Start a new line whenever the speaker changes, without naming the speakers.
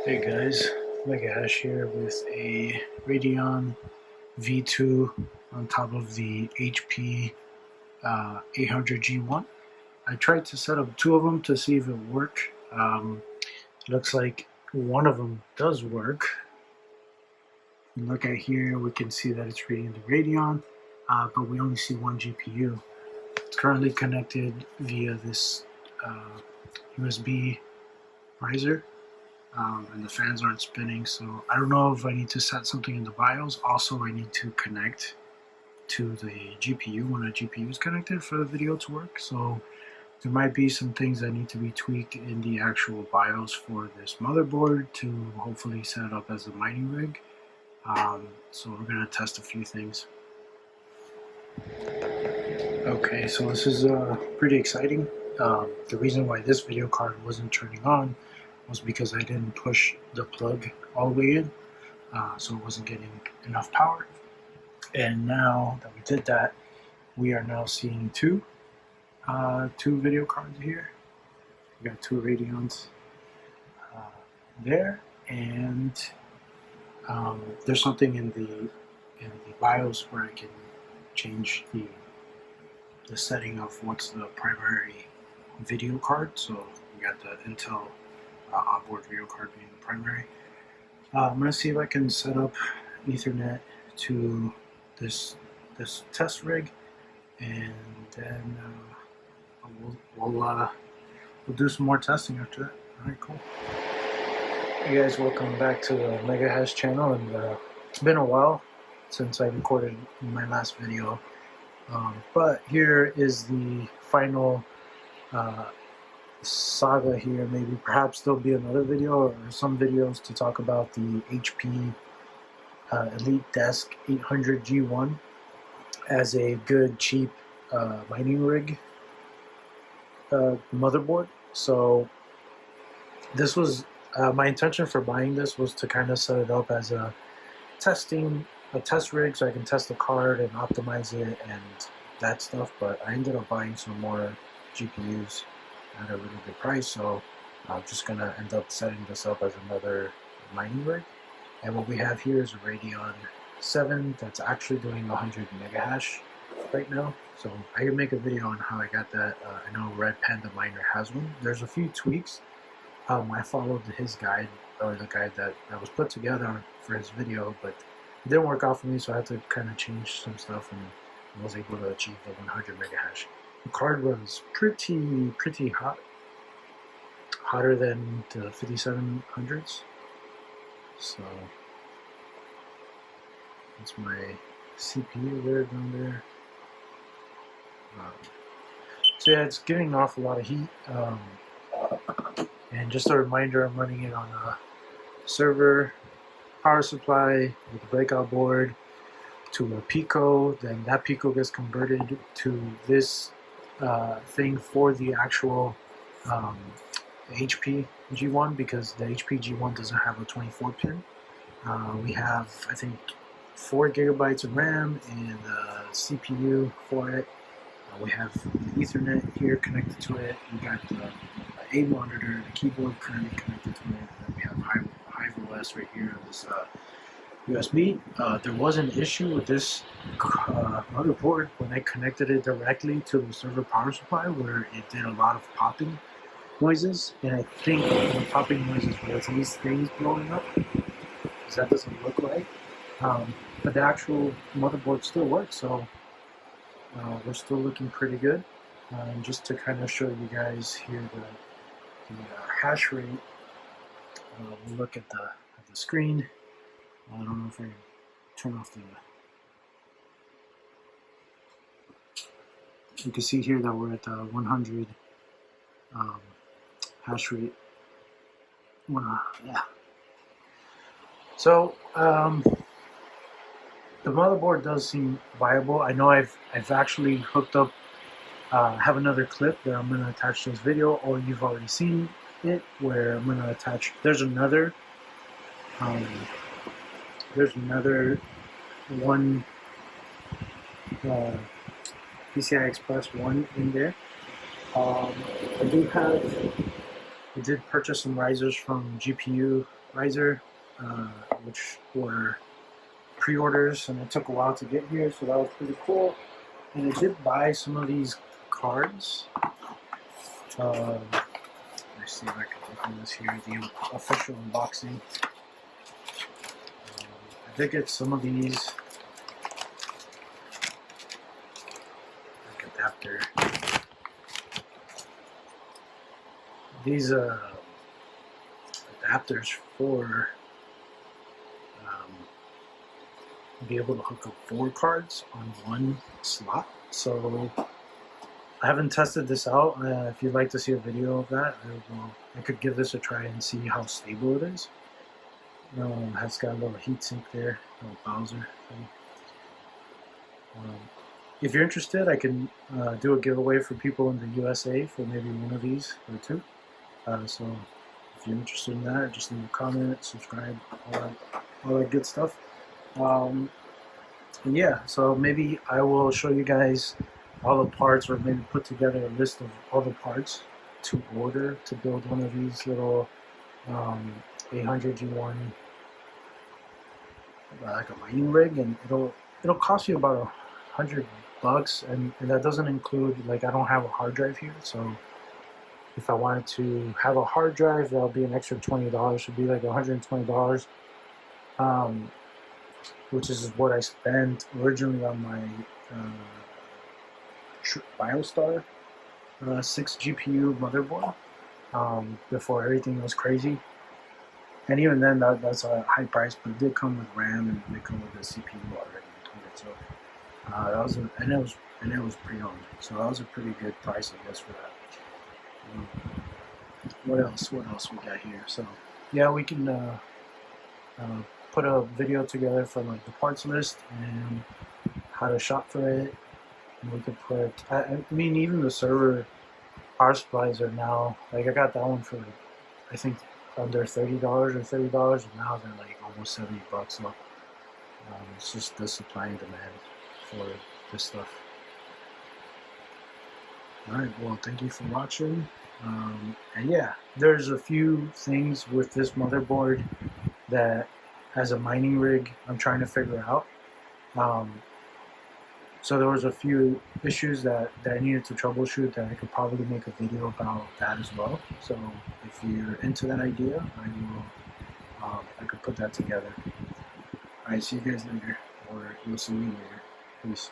Hey guys, Mega Hash here with a Radeon V2 on top of the HP 800G1. I tried to set up two of them to see if it worked. Looks like one of them does work. And look at here, we can see that it's reading the Radeon, but we only see one GPU. It's currently connected via this USB riser. And the fans aren't spinning, so I don't know if I need to set something in the BIOS. Also, I need to connect to the GPU when a GPU is connected for the video to work. So there might be some things that need to be tweaked in the actual BIOS for this motherboard to hopefully set it up as a mining rig. So we're going to test a few things. Okay, so this is pretty exciting. The reason why this video card wasn't turning on was because I didn't push the plug all the way in, so it wasn't getting enough power. And now that we did that, we are now seeing two video cards here. We got two Radeons there, and there's something in the BIOS where I can change the setting of what's the primary video card. So we got the Intel onboard video card being the primary. I'm going to see if I can set up Ethernet to this test rig, and then we'll do some more testing after that. All right, cool. Hey guys, welcome back to the Mega Hash channel, and it's been a while since I recorded my last video, but here is the final saga here. Maybe perhaps there'll be another video or some videos to talk about the HP EliteDesk 800G1 as a good cheap mining rig motherboard. So this was my intention for buying this was to kind of set it up as a test rig so I can test the card and optimize it and that stuff, but I ended up buying some more GPUs at a really good price, so I'm just gonna end up setting this up as another mining rig. And what we have here is a Radeon 7 that's actually doing 100 mega hash right now. So I can make a video on how I got that. I know Red Panda Miner has one. There's a few tweaks. I followed his guide, or the guide that was put together for his video, but it didn't work out for me, so I had to kind of change some stuff and was able to achieve the 100 mega hash. The card was pretty hot, hotter than the 5700s. So that's my CPU there down there. So yeah, it's giving off a lot of heat. And just a reminder, I'm running it on a server power supply with a breakout board to a Pico. Then that Pico gets converted to this thing for the actual HP G1, because the HP G1 doesn't have a 24 pin. We have, I think, 4 gigabytes of RAM and a CPU for it. We have Ethernet here connected to it. We got a monitor, the keyboard currently connected to it. And then we have Hive OS right here on this USB. There was an issue with this motherboard when I connected it directly to the server power supply, where it did a lot of popping noises, and I think the popping noises was these things blowing up, because that doesn't look right. But the actual motherboard still works, so we're still looking pretty good. And just to kind of show you guys here the hash rate, we'll look at the screen. I don't know if I can turn off the. You can see here that we're at the 100 hash rate. Yeah. So the motherboard does seem viable. I know I've actually hooked up. Have another clip that I'm going to attach to this video, or you've already seen it, where I'm going to attach. There's another one PCI Express 1 in there. I did purchase some risers from GPU riser, which were pre-orders, and it took a while to get here, so that was pretty cool. And I did buy some of these cards. Let's see if I can open this here, the official unboxing. I did get some of these. Like adapter. These adapters for be able to hook up 4 cards on one slot. So I haven't tested this out. If you'd like to see a video of that, I could give this a try and see how stable it is. It's got a little heat sink there, a little Bowser thing. If you're interested, I can do a giveaway for people in the USA for maybe one of these or 2. So if you're interested in that, just leave a comment, subscribe, all that good stuff. Yeah, so maybe I will show you guys all the parts, or maybe put together a list of all the parts to order to build one of these little 800G1 like a mining rig, and it'll cost you about $100, and that doesn't include, like, I don't have a hard drive here, so if I wanted to have a hard drive, that'll be an extra $20. Should be like $120, which is what I spent originally on my BioStar 6 GPU motherboard before everything was crazy. And even then, that's a high price, but it did come with RAM and it did come with the CPU already included. So that was and it was pre-owned, so that was a pretty good price, I guess, for that. What else we got here? So yeah, we can put a video together for like the parts list and how to shop for it. And we could put, I mean, even the server power supplies are now, like, I got that one for I think under $30 or $30, and now they're like almost $70. So it's just the supply and demand for this stuff. Alright, well, thank you for watching. And yeah, there's a few things with this motherboard that, as a mining rig, I'm trying to figure out. So there was a few issues that I needed to troubleshoot that I could probably make a video about that as well. So if you're into that idea, I could put that together. Alright, see you guys later, or you'll see me later. Peace.